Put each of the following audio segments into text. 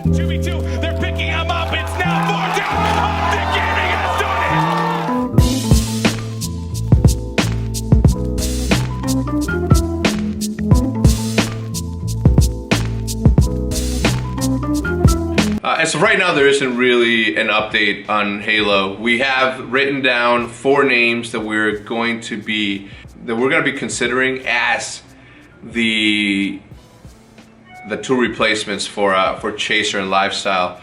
2v2, they're picking him up. It's now 4 down. OpTic Gaming has done it. And so right now there isn't really an update on Halo. We have written down 4 names that we're going to be considering as the 2 replacements for Chaser and Lifestyle.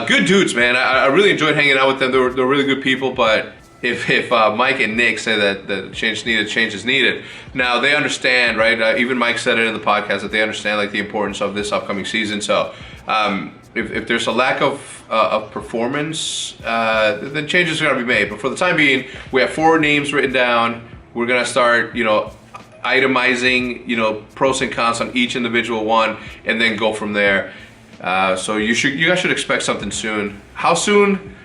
Good dudes, man. I really enjoyed hanging out with them. They're really good people. But if Mike and Nick say that change is needed. Now they understand, right? Even Mike said it in the podcast that they understand like the importance of this upcoming season. So if there's a lack of performance, then changes are gonna be made. But for the time being, we have 4 names written down. We're gonna start, itemizing, pros and cons on each individual one, and then go from there. So you guys should expect something soon. How soon?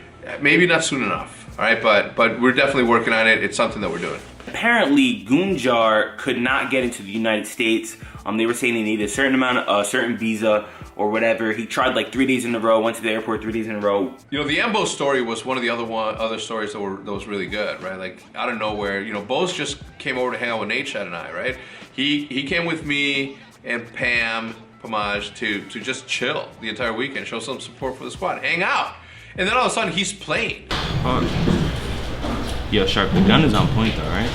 Maybe not soon enough. All right, but we're definitely working on it. It's something that we're doing. Apparently, Goonjar could not get into the United States. They were saying they needed a certain visa or whatever. He tried like 3 days in a row, went to the airport 3 days in a row. The Embo story was one of the other stories that was really good, right? Like out of nowhere, Bose just came over to hang out with Nate Chad and I, right? He came with me and Pam Pamaj to just chill the entire weekend, show some support for the squad, hang out, and then all of a sudden he's playing. Yo, Sharp, the gun is on point though, right?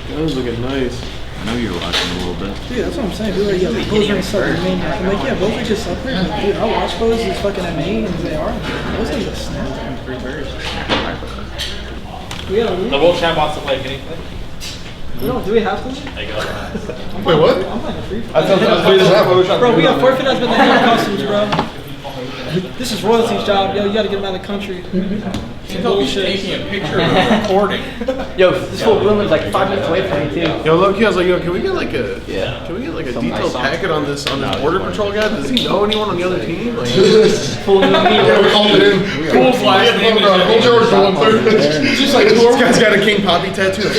Gun's looking nice. I know you're watching a little bit. Dude, that's what I'm saying. Dude, yeah, Bose are so main. I'm like, yeah, Bose are just up there. Like, dude, I watch Bose is fucking MA and they are. Bose is a snap. We gotta lose. The whole chat wants to play. Can he play? Do we have to? Wait, what? I'm playing a free fire. Bro, we got forfeit has been the hand customs, bro. This is royalty's job. Yo, you gotta get him out of the country. He's taking a picture of the recording. Yo, this whole room is like 5 minutes away from me too. Yo, low key, I was like, yo, can we get like a detailed packet on this border patrol guy? Does he know anyone on the other team? Like, Full new me. yeah, we called it in. Cool's last name is Just like this guy's got a KingPapey tattoo.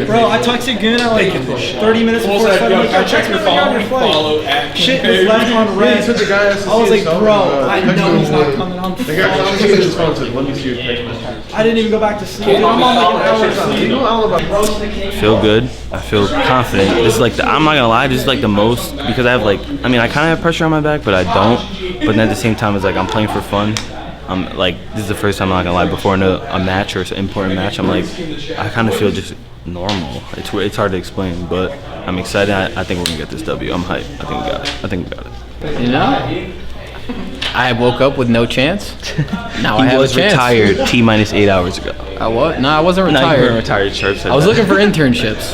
Bro, I texted Goon at like 30 minutes before the flight. I checked your phone. Follow at Shit was left on red. the guy I was like, bro, I know he's not coming on. The guy was on his phone said, let me see your text message. I didn't even go back to sleep. Dude, I'm on like an hour of sleep. I feel good. I feel confident. This is like I'm not gonna lie, this is like the most, because I have like, I mean, I kind of have pressure on my back, but I don't. But then at the same time, it's like I'm playing for fun. I'm like, this is the first time I'm not gonna lie, before a match or an important match, I'm like, I kind of feel just normal. It's hard to explain, but I'm excited. I think we're gonna get this W. I'm hyped. I think we got it. You know? I woke up with no chance. Now I have a chance. He was retired T-8 hours ago. I was? No, I wasn't retired. No, you weren't retired, Sharp. I was looking for internships.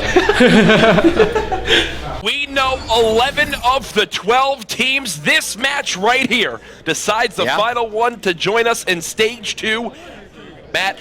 We know 11 of the 12 teams. This match right here decides the final one to join us in stage 2. Matt,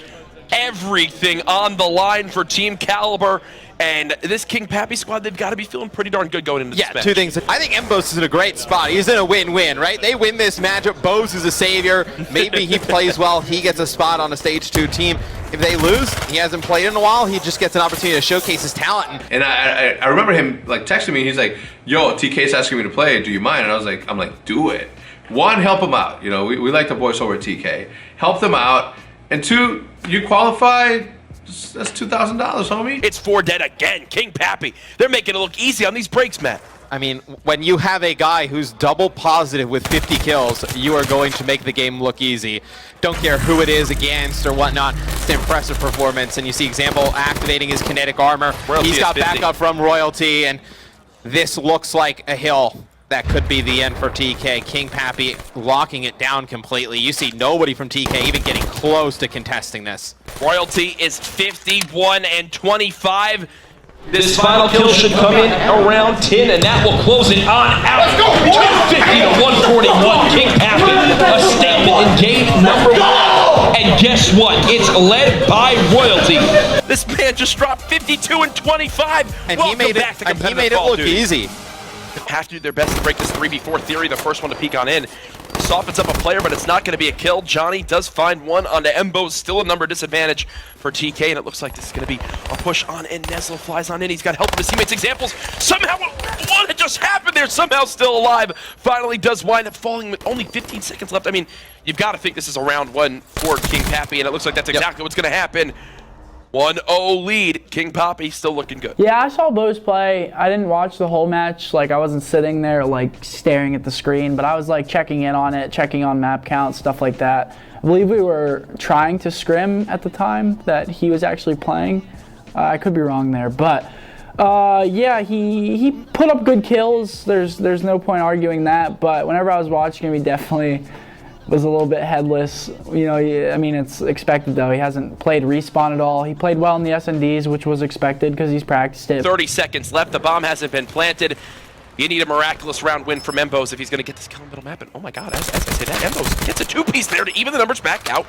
everything on the line for Team Kaliber. And this KingPapey squad, they've got to be feeling pretty darn good going into this match. 2 things. I think Mbos is in a great spot. He's in a win-win, right? They win this matchup. Bose is a savior. Maybe he plays well. He gets a spot on a stage 2 team. If they lose, he hasn't played in a while. He just gets an opportunity to showcase his talent. And I remember him like texting me. He's like, "Yo, TK's asking me to play. Do you mind?" And I'm like, "Do it." 1, help him out. We like to voice over TK. Help them out. And 2, you qualify. That's $2,000, homie. It's 4 dead again. KingPapey. They're making it look easy on these breaks, Matt. I mean, when you have a guy who's double positive with 50 kills, you are going to make the game look easy. Don't care who it is against or whatnot. It's an impressive performance, and you see Example activating his kinetic armor. Royalty He's got backup from Royalty, and this looks like a hill that could be the end for TK. KingPapey locking it down completely. You see nobody from TK even getting close to contesting this. Royalty is 51 and 25. This final kill should come in around 10, and that will close it on out. Let's go! 250 to 141. KingPapey, a statement in game number 1. And guess what? It's led by Royalty. This man just dropped 52 and 25. And he made it look easy. Have to do their best to break this 3v4 theory, the first one to peek on in. Softens up a player, but it's not going to be a kill. Johnny does find one on the Embo, still a number disadvantage for TK, and it looks like this is going to be a push on in. Neslo flies on in. He's got help of his teammates. Examples somehow one just just happened there? Somehow still alive. Finally does wind up falling with only 15 seconds left. I mean, you've got to think this is a round one for KingPapey, and it looks like that's exactly what's going to happen. 1-0 lead. KingPapey still looking good. Yeah, I saw Bose play. I didn't watch the whole match. Like, I wasn't sitting there, like, staring at the screen, but I was, like, checking in on it, checking on map count, stuff like that. I believe we were trying to scrim at the time that he was actually playing. I could be wrong there, but yeah, he put up good kills. There's no point arguing that, but whenever I was watching him, he definitely was a little bit headless. You know, I mean, it's expected though. He hasn't played Respawn at all. He played well in the SNDs, which was expected because he's practiced it. 30 seconds left. The bomb hasn't been planted. You need a miraculous round win from Embos if he's going to get this kill in the middle map. And oh my god, as I say that, Embos gets a two-piece there to even the numbers back out.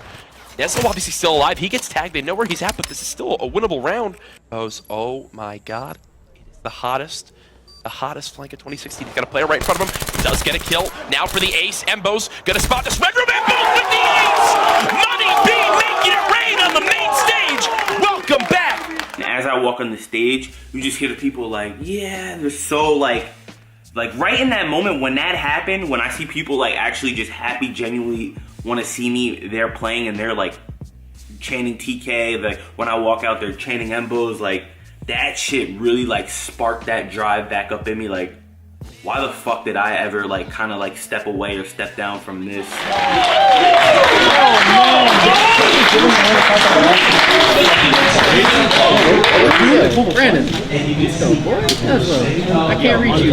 Nezo obviously still alive. He gets tagged. They know where he's at, but this is still a winnable round. Embos, oh my god. It is the hottest flank of 2016. He's got a player right in front of him. He does get a kill. Now for the ace. Embos gonna spot this red room. Embos with the ace! Money B making it rain on the main stage. Welcome back. And as I walk on the stage, you just hear the people like, yeah, they're so like right in that moment when that happened, when I see people like actually just happy, genuinely want to see me there playing, and they're like chanting TK, like when I walk out they're chanting Embos, like that shit really like sparked that drive back up in me. Like, why the fuck did I ever like kind of like step away or step down from this? Brandon, I can't reach you,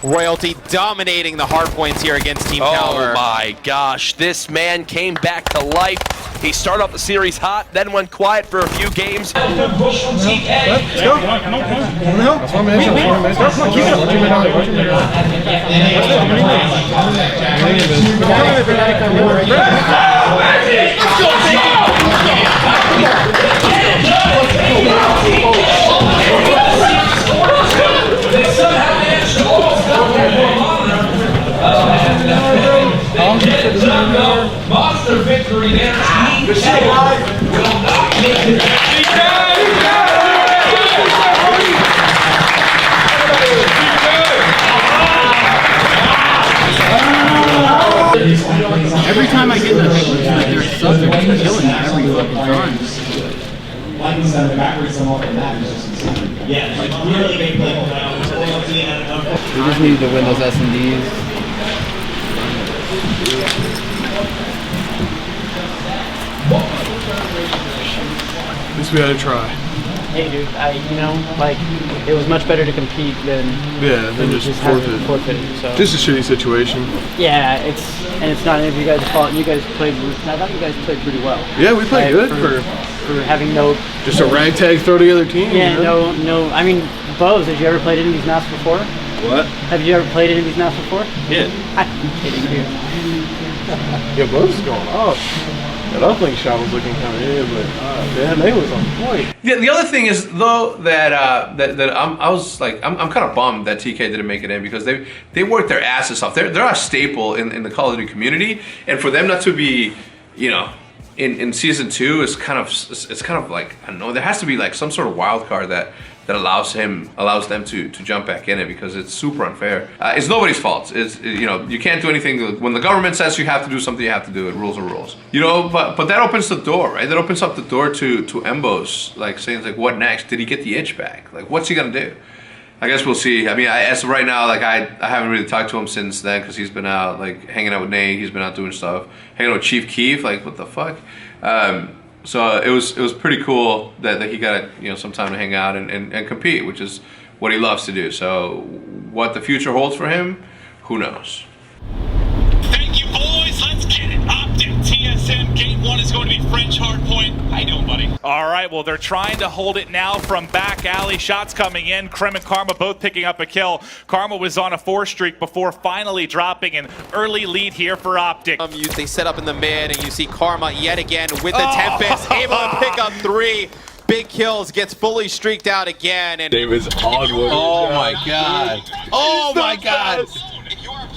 Royalty dominating the hard points here against Team Kaliber. Oh my gosh, this man came back to life. He started off the series hot, then went quiet for a few games. Let's go. That's 1 minute. Let's go. Keep it Monster victory there. The will not make it. Every time I get in a there's something killing me every fucking time. We just need to win those S&Ds. At least we had to try. Hey dude, you know, like, it was much better to compete than just forfeit. So Just a shitty situation. yeah, it's not any of you guys' fault. You guys played. I thought you guys played pretty well. Yeah, we played good for having no. just a ragtag throw together team. Yeah, you know? no. I mean, Bose, have you ever played any of these maps before? What? Have you ever played any of these maps before? Yeah. I'm kidding, dude. Yeah, Bose is going off. That uplink shot was looking kind of in, but damn, they was on point. Yeah, the other thing is though that I'm kind of bummed that TK didn't make it in, because they worked their asses off. They're a staple in the Call of Duty community, and for them not to be, you know, in season 2 is kind of like, I don't know, there has to be like some sort of wild card that allows them to jump back in it, because it's super unfair. It's nobody's fault. It's, you know, you can't do anything. When the government says you have to do something, you have to do it. Rules are rules. You know, but that opens the door, right? That opens up the door to Embos, like saying like, what next? Did he get the itch back? Like, what's he gonna do? I guess we'll see. I mean, as of right now, like I haven't really talked to him since then, because he's been out like hanging out with Nate. He's been out doing stuff, hanging out with Chief Keef. Like, what the fuck? So it was pretty cool that he got, you know, some time to hang out and compete, which is what he loves to do. So what the future holds for him, who knows? Thank you, boys. Let's get it. OpTic TSM Gate 1 is going to be French hardpoint. How you doing, buddy? All right, well, they're trying to hold it now from back alley. Shots coming in. Krem and Karma both picking up a kill. Karma was on a 4 streak before finally dropping an early lead here for OpTic. They set up in the mid, and you see Karma yet again with the Tempest, able to pick up 3. Big kills, gets fully streaked out again. And David's on with it. Oh my god. Oh my god.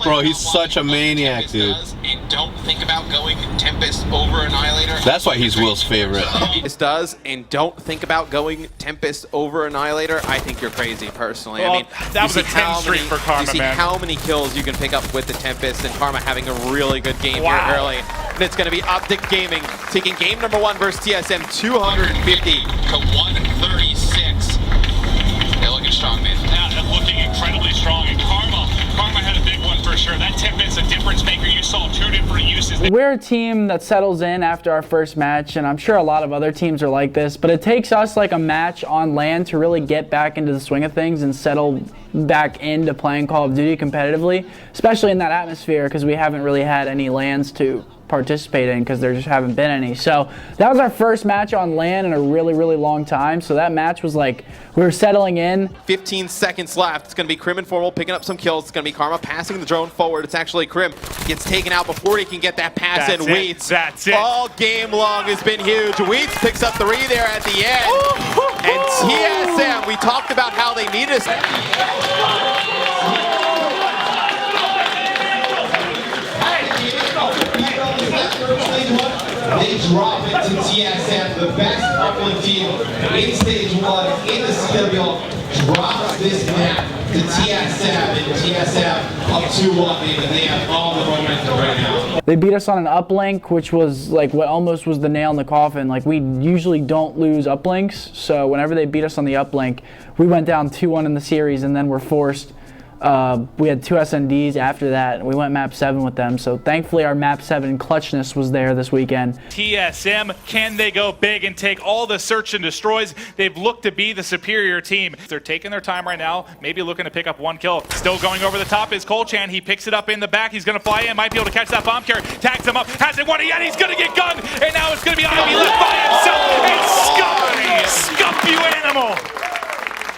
Bro, he's such a maniac, dude. don't think about going Tempest over Annihilator. That's why he's Will's favorite. This does, and don't think about going Tempest over Annihilator. I think you're crazy, personally. Well, I mean, that was a 10 streak for Karma, you see man. how many kills you can pick up with the Tempest, and Karma having a really good game Wow. here early. And it's going to be OpTic Gaming taking game number 1 versus TSM 250 to 136. They're looking strong, man. Yeah, they're looking incredibly strong. And Karma had a big one for sure. That Tempest's a difference maker. You saw 2 different uses. We're a team that settles in after our first match, and I'm sure a lot of other teams are like this, but it takes us like a match on land to really get back into the swing of things and settle back into playing Call of Duty competitively, especially in that atmosphere, because we haven't really had any lands to participate in because there just haven't been any. So that was our first match on land in a really, really long time. So that match was like we were settling in. 15 seconds left. It's going to be Krim and Formal picking up some kills. It's going to be Karma passing the drone forward. It's actually Krim. Gets taken out before he can get that pass in. Wheats. That's it. All game long has been huge. Wheats picks up 3 there at the end. And TSM, we talked about how they needed us. They drop it to TSM, the best uplink team in stage 1 in the CWL, drops this map to TSM, and TSM up 2-1, baby. They have all the momentum right now. They beat us on an uplink, which was like what almost was the nail in the coffin. Like we usually don't lose uplinks, so whenever they beat us on the uplink, we went down 2-1 in the series, and then we're forced. We had 2 SNDs after that, and we went map 7 with them, so thankfully our map 7 clutchness was there this weekend. TSM, can they go big and take all the search and destroys? They've looked to be the superior team. They're taking their time right now, maybe looking to pick up 1 kill. Still going over the top is Colchan. He picks it up in the back. He's going to fly in, might be able to catch that bomb carrier. Tags him up, hasn't won it yet. He's going to get gunned, and now it's going to be Ivy left by himself. And Scump, you animal!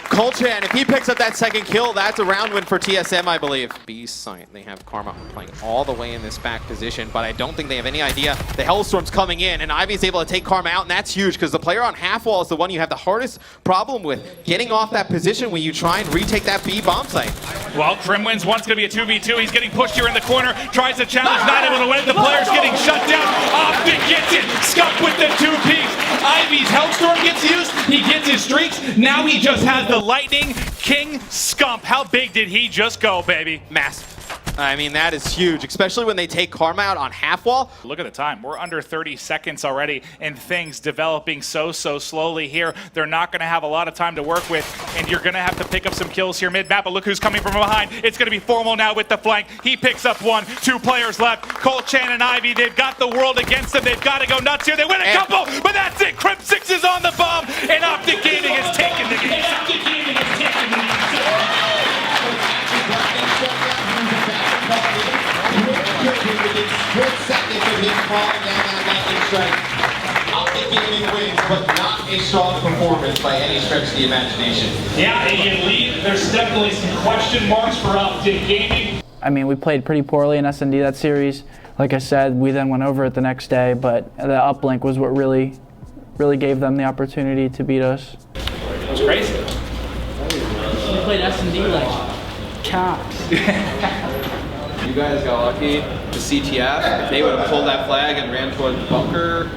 Colchan, if he picks up that second kill, that's a round win for TSM, I believe. B-Sight, they have Karma playing all the way in this back position, but I don't think they have any idea the Hellstorm's coming in, and Ivy's able to take Karma out, and that's huge, because the player on half wall is the one you have the hardest problem with, getting off that position when you try and retake that B bomb site. Well, Krim wins once, going to be a 2v2. He's getting pushed here in the corner, tries to challenge, not able to win. The player's getting shut down. OpTic gets it. Scump with the 2 peaks. Ivy's Hellstorm gets used. He gets his streaks. Now he just has the Lightning King Scump. How big did he just go, baby? Massive. I mean, that is huge, especially when they take Karma out on half wall. Look at the time. We're under 30 seconds already, and things developing so slowly here. They're not going to have a lot of time to work with, and you're going to have to pick up some kills here mid-map, but look who's coming from behind. It's going to be Formal now with the flank. He picks up 1, 2 players left. Colchan and Ivy, they've got the world against them. They've got to go nuts here. They win a couple, but that's it. Crypt 6 is on the bomb, and OpTic Gaming has taken the game. OpTic Gaming has taken the game. OpTic Gaming wins, but not a strong performance by any stretch of the imagination. Yeah, and Lee, there's definitely some question marks for OpTic Gaming. I mean, we played pretty poorly in S&D that series. Like I said, we then went over it the next day, but the uplink was what really gave them the opportunity to beat us. It was crazy. We played S&D like cocks. You guys got lucky. The CTF, if they would have pulled that flag and ran toward the bunker,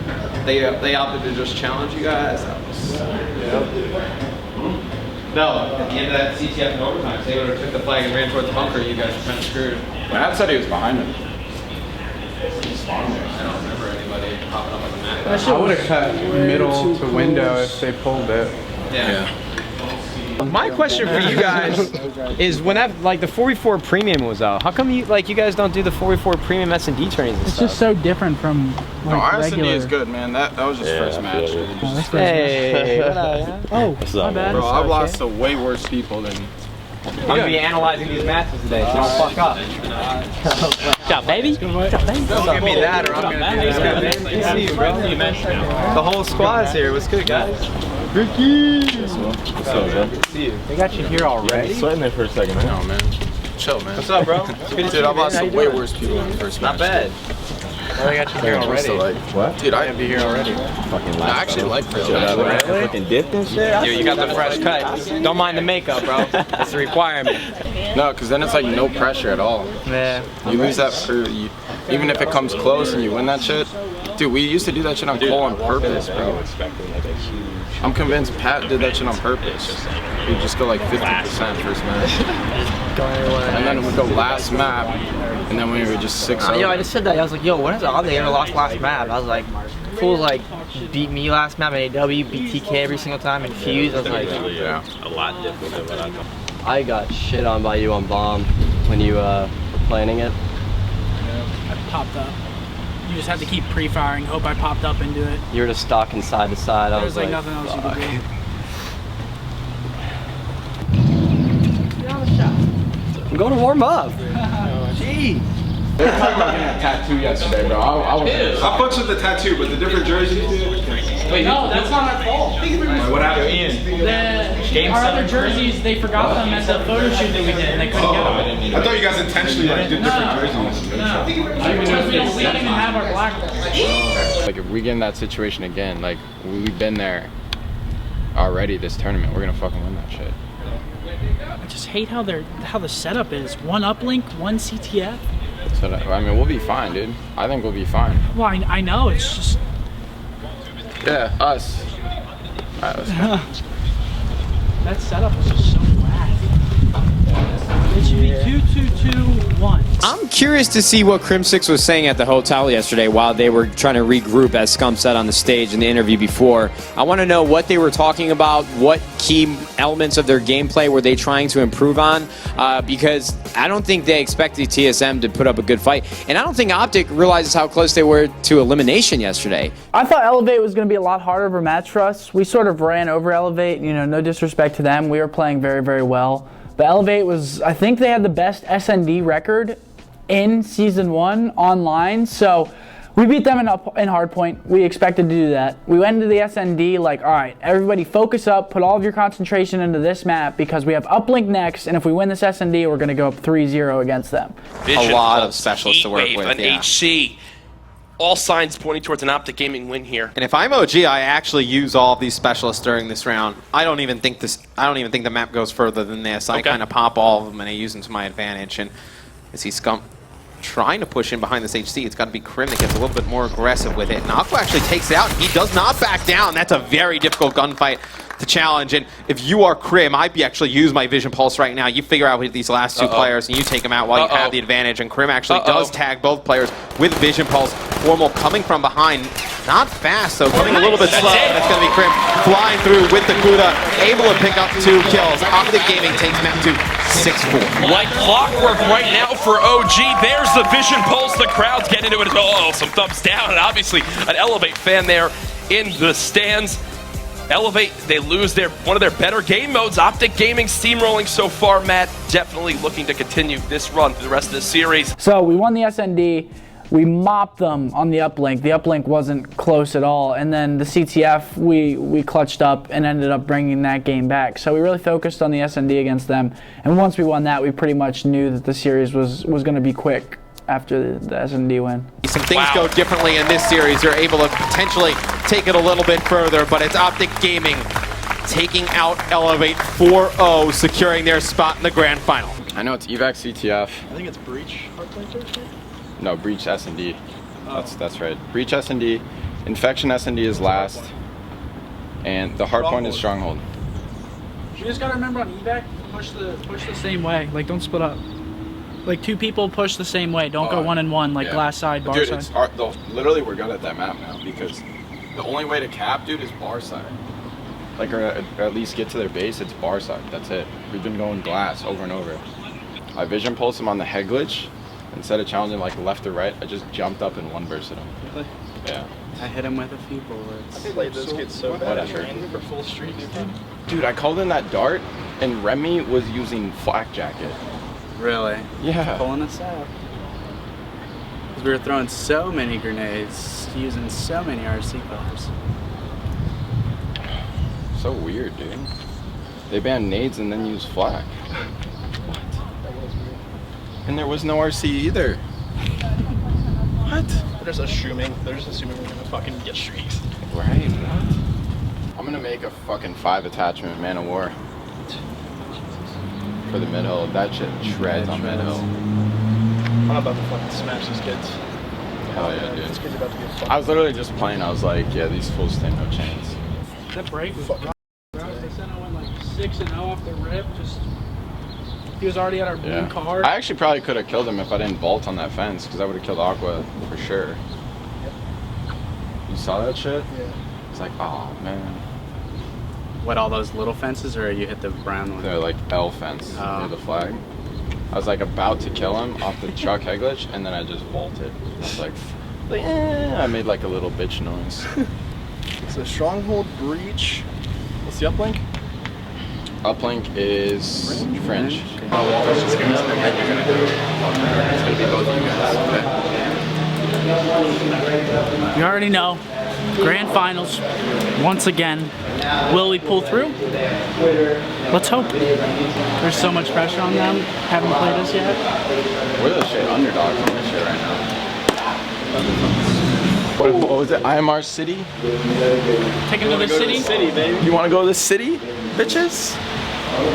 they opted to just challenge you guys. That was, No, at the end of that CTF in overtime, if they would have took the flag and ran toward the bunker, you guys were kind of screwed. Matt said he was behind him. I don't remember anybody popping up on the map. I would have cut middle to window if they pulled it. Yeah. My question for you guys is, when that, like, the 4v4 premium was out, how come you guys don't do the 4v4 premium S&D tourneys and It's stuff? just so different from like, No, our S&D regular. is good, man. That was just first match. Hey, what up? Oh, my bad. Bro, I've lost to way worse people than. I'm gonna be analyzing these matches today, so don't fuck up. What's up, baby? What's up, baby? Don't give me that, or I'm gonna do that. Good to see you, bro. The whole squad's here. What's good, guys? Ricky! What's up, man? Good to see you. They got you here already? Sweating there for a second. I know, man. Chill, man. What's up, bro? It's good to see you. Dude, I've lost man. to way worse people in the first match. Not bad. Well, I got you here already. Like, what? Dude, I be here already. fucking I actually like this. Really? Fucking dipped and shit. Dude, you got the fresh cut. Don't mind the makeup, bro. That's a requirement. No, because then it's like no pressure at all. Yeah. You lose that for you. even if it comes close and you win that shit, dude, we used to do that shit on Cole on purpose, bro. I'm convinced Pat did that shit on purpose. We'd just go like 50% first match. And then we'd go last map, and then we were just 6-0. Yo, I just said that. I was like, yo, when has they ever lost last map? I was like, fools like beat me last map in AW, beat TK every single time in Fuse. I was like, yeah, a lot different than what I thought. I got shit on by you on Bomb when you were planning it. I popped up. You just had to keep pre-firing, hope I popped up and do it. You were just stalking side to side. There was like nothing else you could do. I'm going to warm up. Gee. They were talking about getting a tattoo yesterday, bro. I fucked with the tattoo, but the different jerseys, dude. Wait, no, that's not our fault. What happened, Ian? Our other jerseys, they forgot them at the photo shoot that we did, and they couldn't get them. I thought you guys intentionally like did different jerseys. No, because we don't even have our black ones. Like if we get in that situation again, like we've been there already this tournament, we're gonna fucking win that shit. I just hate how the setup is. One uplink, one CTF. So I mean, we'll be fine, dude. I think we'll be fine. Well, I know, it's just... Yeah, us. Alright, let's go. That setup was just so whack. It should be 2-2-2-1. I'm curious to see what Crim6 was saying at the hotel yesterday while they were trying to regroup, as Scum said on the stage in the interview before. I want to know what they were talking about, what key elements of their gameplay were they trying to improve on, because I don't think they expected TSM to put up a good fight, and I don't think OpTic realizes how close they were to elimination yesterday. I thought Elevate was going to be a lot harder of a match for us. We sort of ran over Elevate, you know, no disrespect to them. We were playing very, very well. But Elevate was, I think they had the best SND record in Season 1 online, so we beat them in Hardpoint. We expected to do that. We went into the SND like, all right, everybody focus up, put all of your concentration into this map because we have uplink next, and if we win this SND, we're going to go up 3-0 against them. A lot of specialists to work with, an HC. All signs pointing towards an OpTic Gaming win here. And if I'm OG, I actually use all of these specialists during this round. I don't even think the map goes further than this. I kind of pop all of them and I use them to my advantage. And I see Scum trying to push in behind this HC. It's got to be Krim that gets a little bit more aggressive with it. And Aqua actually takes it out. He does not back down. That's a very difficult gunfight to challenge. And if you are Krim, I'd actually use my Vision Pulse right now. You figure out with these last two players and you take them out while you have the advantage. And Krim actually does tag both players with Vision Pulse. Formal coming from behind. Not fast, though. Coming a little bit slow. And it's going to be Krim flying through with the Kuda. Able to pick up 2 kills. OpTic Gaming takes map 2, 6-4. Like clockwork right now for OG. There's the Vision Pulse. The crowd's getting into it as well. Oh, some thumbs down. And obviously an Elevate fan there in the stands. Elevate, they lose one of their better game modes. OpTic Gaming steamrolling so far, Matt. Definitely looking to continue this run for the rest of the series. So we won the SND. We mopped them on the uplink. The uplink wasn't close at all. And then the CTF, we clutched up and ended up bringing that game back. So we really focused on the SND against them. And once we won that, we pretty much knew that the series was going to be quick after the SND win. Some things go differently in this series. They're able to potentially take it a little bit further, but it's OpTic Gaming taking out Elevate 4-0, securing their spot in the grand final. I know it's evac CTF. I think it's Breach. No, Breach S&D. That's right. Breach S&D. Infection S&D is last. And the hardpoint is Stronghold. You just gotta remember on evac, push the same way. Like, don't split up. Like, 2 people push the same way. Don't go 1-and-1 like glass side, bar dude, side. Literally, we're good at that map now because the only way to cap, dude, is bar side. Like, or at least get to their base, it's bar side. That's it. We've been going glass over and over. I vision pulse him on the head glitch. Instead of challenging like left or right, I just jumped up and one bursted him. Really? Yeah. I hit him with a few bullets. I played those kids so bad. Whatever. For full streaks. Dude, I called in that dart, and Remy was using flak jacket. Really? Yeah. Pulling us out. Because we were throwing so many grenades, using so many RC buffers. So weird, dude. They banned nades and then used flak. And there was no RC either. What? They're just assuming we're gonna fucking get streaks. Right, what? I'm gonna make a fucking 5 attachment Man of War. For the mid-hill. That shit shreds on mid-hill. I'm about to fucking smash these kids. Hell yeah, dude. I was literally just playing. I was like, yeah, these fools stand no chance. That break was rough. They sent went like 6-0 off the rip. Just he was already at our blue card. I actually probably could have killed him if I didn't vault on that fence, because I would have killed Aqua for sure. You saw that shit? Yeah. It's like, oh man. What, all those little fences, or you hit the brown one? They're like L fence near the flag. I was like about to kill him off the Chuck head glitch, and then I just vaulted. I was like I made like a little bitch noise. So Stronghold Breach. What's the uplink? Uplink is French. It's gonna be both of you guys. Okay. You already know. Grand Finals, once again. Will we pull through? Let's hope. There's so much pressure on them. Haven't played us yet. We're the shit underdogs in this shit right now. What was it? IMR City? Taking to the city? Baby. You want to go to the city, bitches?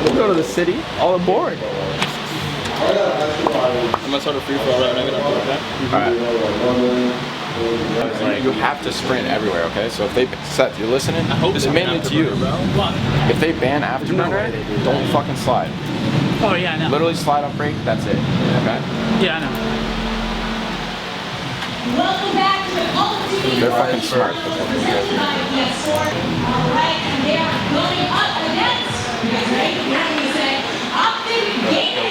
We'll go to the city. All aboard. I'm gonna start a free throw right now. Alright. You have to sprint everywhere, okay? So if they, Seth, you're listening? This is mainly to you. If they ban Afterburner, don't fucking slide. Oh yeah, I know. Literally slide off break, that's it, okay? Yeah, I know. Welcome back to OpTic. They're fucking smart. Alright, and they are going up against, you guys ready? Now we say, OpTic Gaming.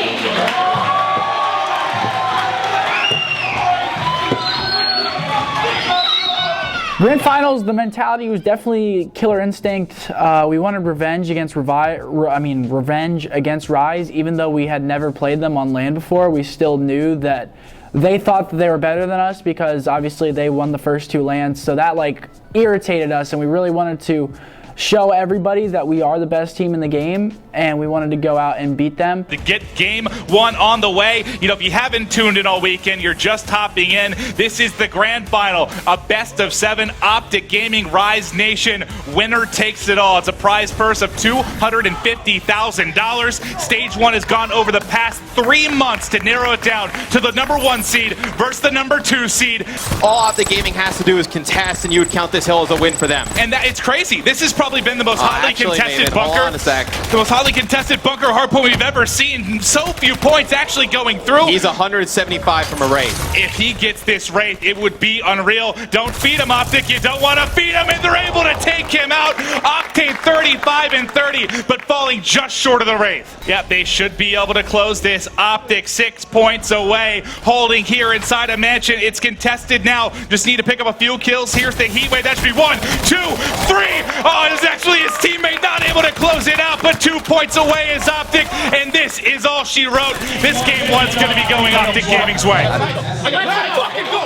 Grand Finals, the mentality was definitely Killer Instinct. We wanted revenge against revenge against Rise. Even though we had never played them on LAN before, we still knew that they thought that they were better than us because obviously they won the first 2 LANs. So that like irritated us, and we really wanted to show everybody that we are the best team in the game, and we wanted to go out and beat them. To get game 1 on the way. You know, if you haven't tuned in all weekend, you're just hopping in. This is the grand final, a best of 7 OpTic Gaming Rise Nation. Winner takes it all. It's a prize purse of $250,000. Stage 1 has gone over the past 3 months to narrow it down to the #1 seed versus the #2 seed. All OpTic Gaming has to do is contest, and you would count this hill as a win for them. And that it's crazy. This has probably been the most hotly contested bunker. Hold on a sec. The most hotly contested bunker hardpoint we've ever seen. So few points actually going through. He's 175 from a Wraith. If he gets this Wraith, it would be unreal. Don't feed him, OpTic. You don't want to feed him, and they're able to take him out. Octane 35 and 30, but falling just short of the Wraith. Yep, they should be able to close this. OpTic 6 points away, holding here inside a mansion. It's contested now. Just need to pick up a few kills. Here's the heat wave. That should be 1, 2, 3. Oh, it's actually his teammate not able to close it out, but 2 points away is OpTic, and this is all she wrote. This game 1's going to be going OpTic Gaming's way. Let's fucking go,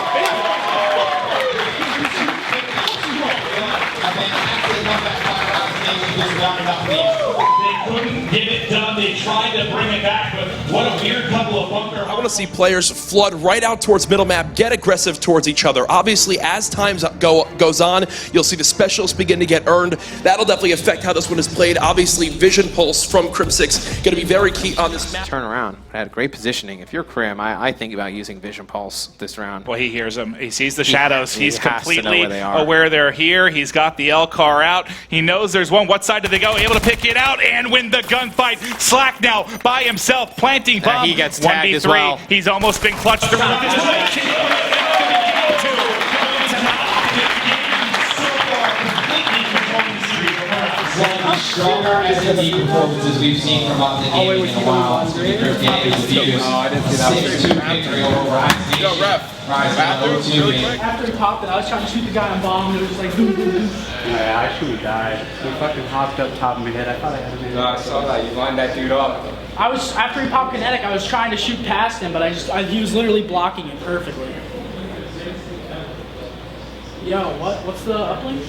They couldn't get it done. They tried to bring it back, but what a weird couple of bunker. I want to see players flood right out towards middle map, get aggressive towards each other. Obviously, as time goes on, you'll see the specials begin to get earned. That'll definitely affect how this one is played. Obviously, Vision Pulse from Crim6 going to be very key on this map. Turn around. Had great positioning. If you're Crim, I think about using Vision Pulse this round. Well, he hears them. He sees the shadows. He He's has to know completely where they are. aware they're here. He's got the L car out. He knows there's one. What side do they go? Able to pick it out and win the gunfight. Slack now by himself, planting bomb. He gets tagged as well. He's almost been clutched around this way. Stronger S&D performances we've seen from OpTic Gaming in a while. It's been great games with you. 6-2 victory over Rise. Yo, ref. After he popped it, I was trying to shoot the guy on bomb, and it was just like boom, boom, boom. Yeah, I should have died. He fucking hopped up top of my head. I thought I had him. No, I saw that. You lined that dude up. I was, after he popped kinetic, I was trying to shoot past him, but he was literally blocking it perfectly. Yo, what's the uplink?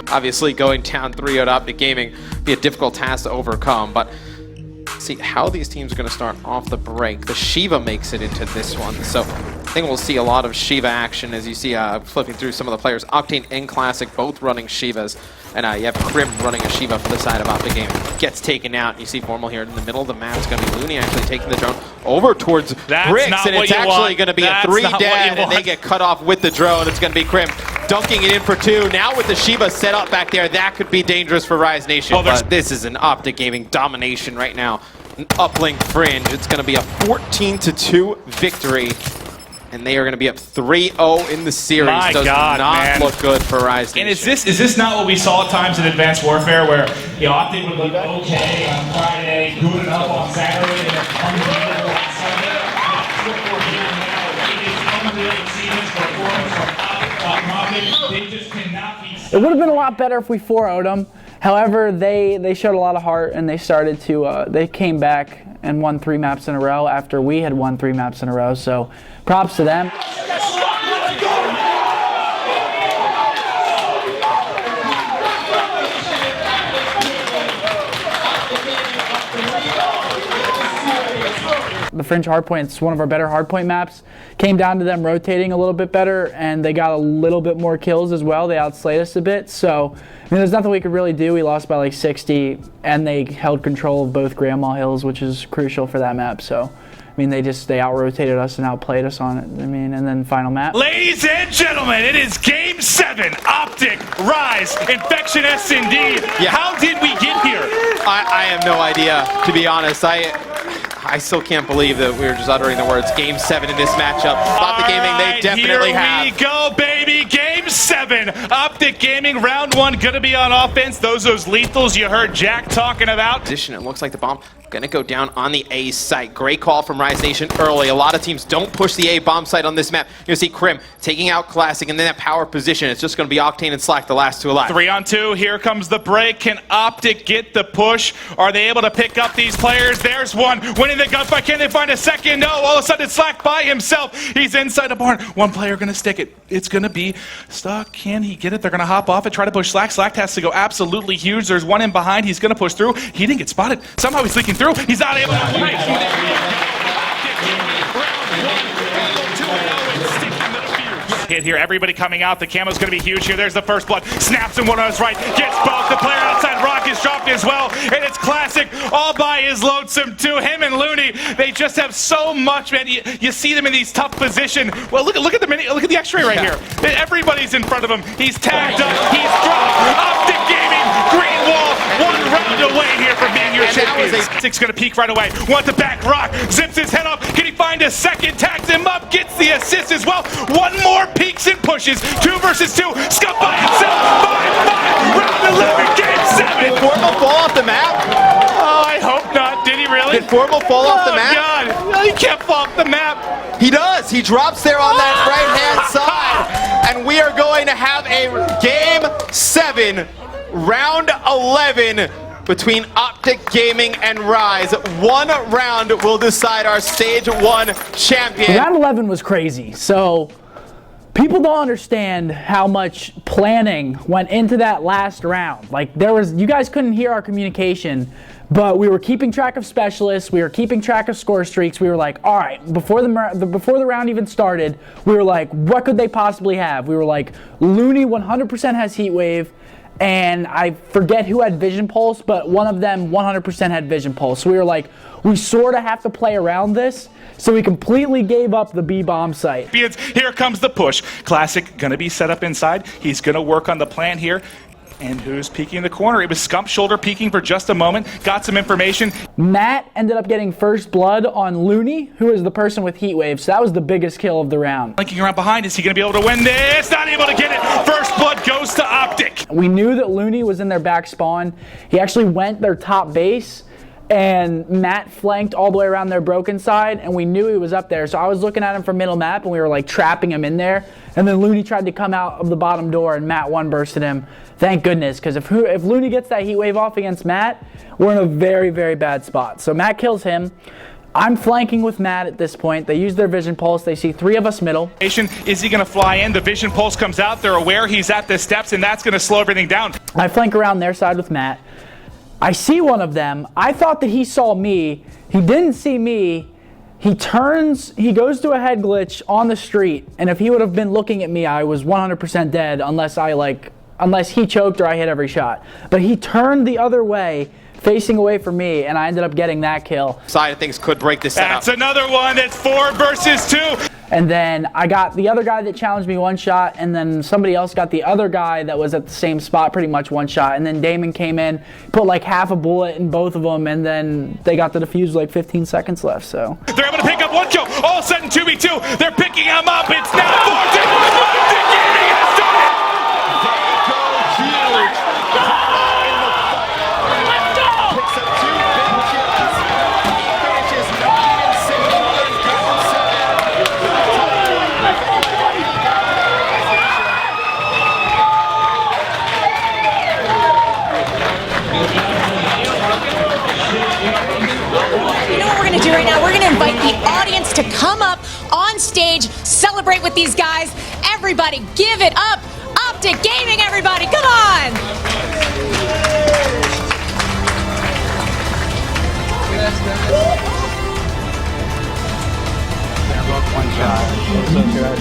Obviously, going down 3-0 to OpTic Gaming be a difficult task to overcome, but see how these teams are going to start off the break. The Shiva makes it into this one, so think we'll see a lot of Shiva action as you see flipping through some of the players. Octane and Classic both running Shivas. And you have Krim running a Shiva for the side of OpTic Gaming. Gets taken out. You see Formal here in the middle of the map. It's going to be Looney actually taking the drone over towards Bricks. And it's actually going to be a 3 dead. And they get cut off with the drone. It's going to be Krim dunking it in for 2. Now with the Shiva set up back there, that could be dangerous for Rise Nation. But this is an OpTic Gaming domination right now. An uplink fringe. It's going to be a 14-2 victory. And they are going to be up 3-0 in the series. My Does God, not man. look good for Rise Nation. And is this not what we saw at times in Advanced Warfare, where OpTic would look okay on Friday, good enough on Saturday, and then unbelievable on Sunday? That's what we're hearing now. It is unreal to see this performance from OpTic. They just cannot be. It would have been a lot better if we 4-0'd them. However, they showed a lot of heart, and they started to they came back and won 3 maps in a row after we had won 3 maps in a row. So props to them. The Fringe Hardpoint's one of our better hardpoint maps. Came down to them rotating a little bit better, and they got a little bit more kills as well. They outslayed us a bit, so I mean, there's nothing we could really do. We lost by like 60, and they held control of both Grandma Hills, which is crucial for that map. So I mean, they out-rotated us and outplayed us on it. I mean, and then final map. Ladies and gentlemen, it is Game 7. OpTic, Rise, Infection S&D. Yeah. How did we get here? I have no idea, to be honest. I still can't believe that we were just uttering the words Game 7 in this matchup. OpTic Gaming, they definitely have. Here we go, baby. Game 7. OpTic Gaming, round 1, gonna be on offense. Those lethals you heard Jack talking about. Position, it looks like the bomb gonna go down on the A site. Great call from Rise Nation early. A lot of teams don't push the A bomb site on this map. You'll see Krim taking out Classic, and then that power position. It's just gonna be Octane and Slack, the last 2 alive. 3 on 2, here comes the break. Can OpTic get the push? Are they able to pick up these players? There's one, winning the gunfight. Can they find a second? No, all of a sudden it's Slack by himself. He's inside a barn. One player gonna stick it. It's gonna be stuck. Can he get it? They're gonna hop off and try to push Slack. Slack has to go absolutely huge. There's one in behind. He's gonna push through. He didn't get spotted. Somehow he's leaking through. He's not able to break. Hit here, everybody coming out. The camo's gonna be huge here. There's the first blood. Snaps in one on his right. Gets both. The player outside Rock is dropped as well. And it's Classic all by his lonesome too. Him and Looney, they just have so much, man. You see them in these tough positions. Well, look at the X-ray right here. Everybody's in front of him. He's tagged up. He's dropped. OpTic Gaming, green wall, 1 round away here from being your champions. Six gonna peek right away. Want to back Rock. Zips his head up. Can he find a second? Tags him up. Gets the assist as well. One more peeks and pushes. 2 versus 2. Scuff by himself. 5-5. Round 11. Game 7. Did Formal fall off the map? Oh, I hope not. Did he really? Did Formal fall off the map? Oh, God. He can't fall off the map. He does. He drops there on that right-hand side. And we are going to have a Game 7, round 11, between OpTic Gaming and Rise. 1 round will decide our Stage 1 champion. Round 11 was crazy. So people don't understand how much planning went into that last round. Like you guys couldn't hear our communication, but we were keeping track of specialists. We were keeping track of score streaks. We were like, all right, before the round even started, we were like, what could they possibly have? We were like, Looney 100% has Heat Wave. And I forget who had Vision Pulse, but one of them 100% had Vision Pulse. So we were like, we sort of have to play around this. So we completely gave up the B bomb site. Here comes the push. Classic gonna be set up inside. He's gonna work on the plan here. And who's peeking in the corner? It was Scump Shoulder peeking for just a moment. Got some information. Matt ended up getting first blood on Looney, who is the person with Heat Wave. So that was the biggest kill of the round. Linking around behind, is he gonna be able to win this? Not able to get it. First blood goes to OpTic. We knew that Looney was in their back spawn. He actually went their top base, and Matt flanked all the way around their broken side, and we knew he was up there. So I was looking at him from middle map, and we were like trapping him in there. And then Looney tried to come out of the bottom door, and Matt one-bursted him. Thank goodness, because if Looney gets that Heat Wave off against Matt, we're in a very, very bad spot. So Matt kills him. I'm flanking with Matt at this point. They use their Vision Pulse. They see 3 of us middle. Is he going to fly in? The Vision Pulse comes out. They're aware he's at the steps, and that's going to slow everything down. I flank around their side with Matt. I see one of them. I thought that he saw me. He didn't see me. He goes to a head glitch on the street, and if he would have been looking at me, I was 100% dead unless he choked or I hit every shot. But he turned the other way, facing away from me, and I ended up getting that kill. Side of things could break this setup. That's another one. It's 4 versus 2. And then I got the other guy that challenged me one shot, and then somebody else got the other guy that was at the same spot pretty much one shot. And then Damon came in, put like half a bullet in both of them, and then they got the defuse with like 15 seconds left. So they're able to pick up one kill. All of a sudden, 2v2. They're picking him up. It's now 4-2. The gaming has done it. Right now, we're going to invite the audience to come up on stage, celebrate with these guys. Everybody, give it up. OpTic Gaming, everybody, come on. One shot.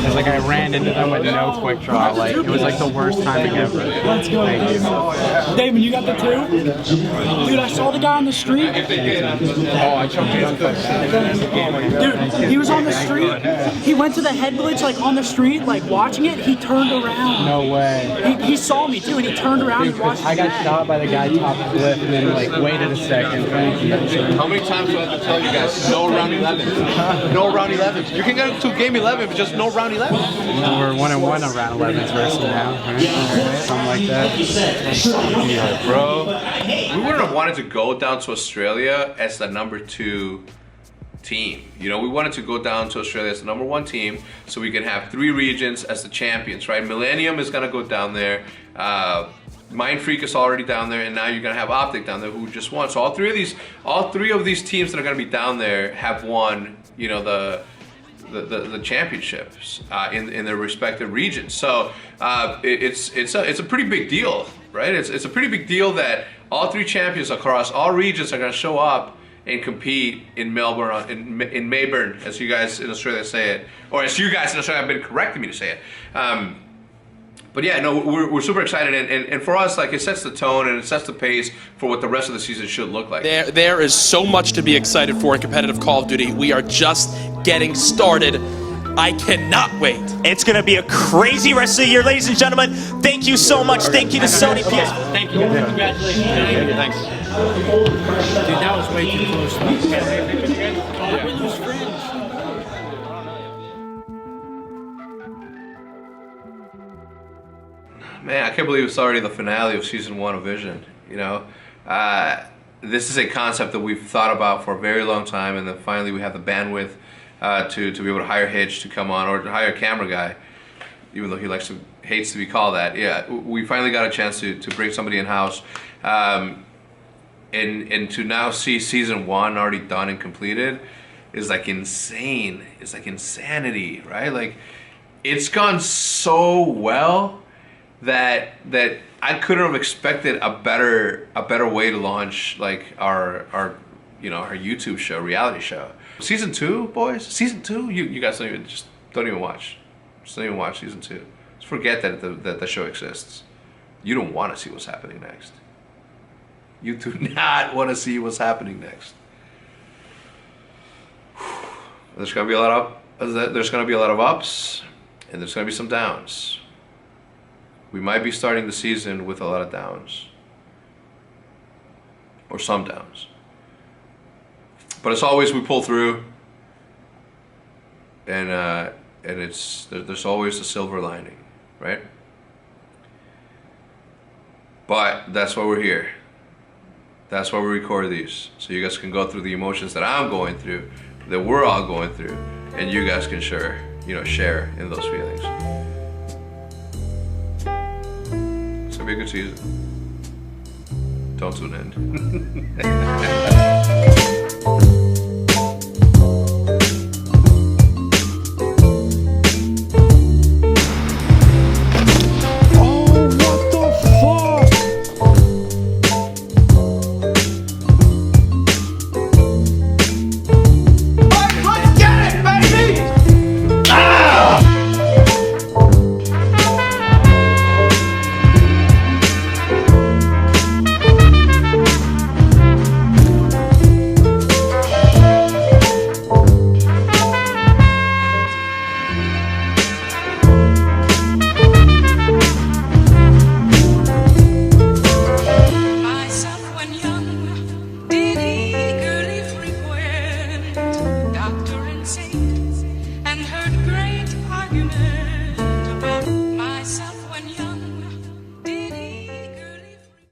It's like I ran into them with no quick draw. Like it was like the worst timing ever. Let's go. Thank you. Damon, you got the 2? Dude, I saw the guy on the street. Oh, I choked you on. Dude, he was on the street. He went to the head glitch like on the street, like watching it. He turned around. No way. He saw me too, and he turned around and watched. I got shot by the guy top cliff and then like waited a second. Thank you. How many times do I have to tell you guys no round 11? No round 11. You can get to game 11, but just no round 11. We're 1-1 on round 11 versus now, right? Something like that. Yeah, bro. We wouldn't have wanted to go down to Australia as the number 2 team. You know, we wanted to go down to Australia as the number 1 team so we can have 3 regions as the champions, right? Millennium is gonna go down there. Mind Freak is already down there, and now you're gonna have OpTic down there, who just won. So all three of these teams that are gonna be down there have won, you know, the championships in their respective regions. So it's a pretty big deal, right? It's a pretty big deal that all 3 champions across all regions are gonna show up and compete in Melbourne, in Mayburn, as you guys in Australia say it, or as you guys in Australia have been correcting me to say it. But yeah, no, we're super excited, and for us, like, it sets the tone and it sets the pace for what the rest of the season should look like. There is so much to be excited for in competitive Call of Duty. We are just getting started. I cannot wait. It's going to be a crazy rest of the year, ladies and gentlemen. Thank you so much. Thank you to Sony PS. Thank you. Congratulations. Thanks. Dude, that was way too close. We lose Fringe. Man, I can't believe it's already the finale of season 1 of Vision. You know, this is a concept that we've thought about for a very long time, and then finally we have the bandwidth to be able to hire Hitch to come on, or to hire a camera guy, even though he hates to be called that. Yeah, we finally got a chance to bring somebody in house, and to now see season 1 already done and completed is like insane. It's like insanity, right? Like, it's gone so well that I couldn't have expected a better way to launch like our YouTube show, reality show. Season 2, boys. Season 2. You guys don't even watch. Just don't even watch season 2. Just forget that the show exists. You don't want to see what's happening next. You do not want to see what's happening next. There's gonna be a lot of ups, and there's gonna be some downs. We might be starting the season with a lot of downs, or some downs. But as always, we pull through, and there's always a silver lining, right? But that's why we're here. That's why we record these, so you guys can go through the emotions that I'm going through, that we're all going through, and you guys can share in those feelings. It's gonna be a good season. Don't tune in. us.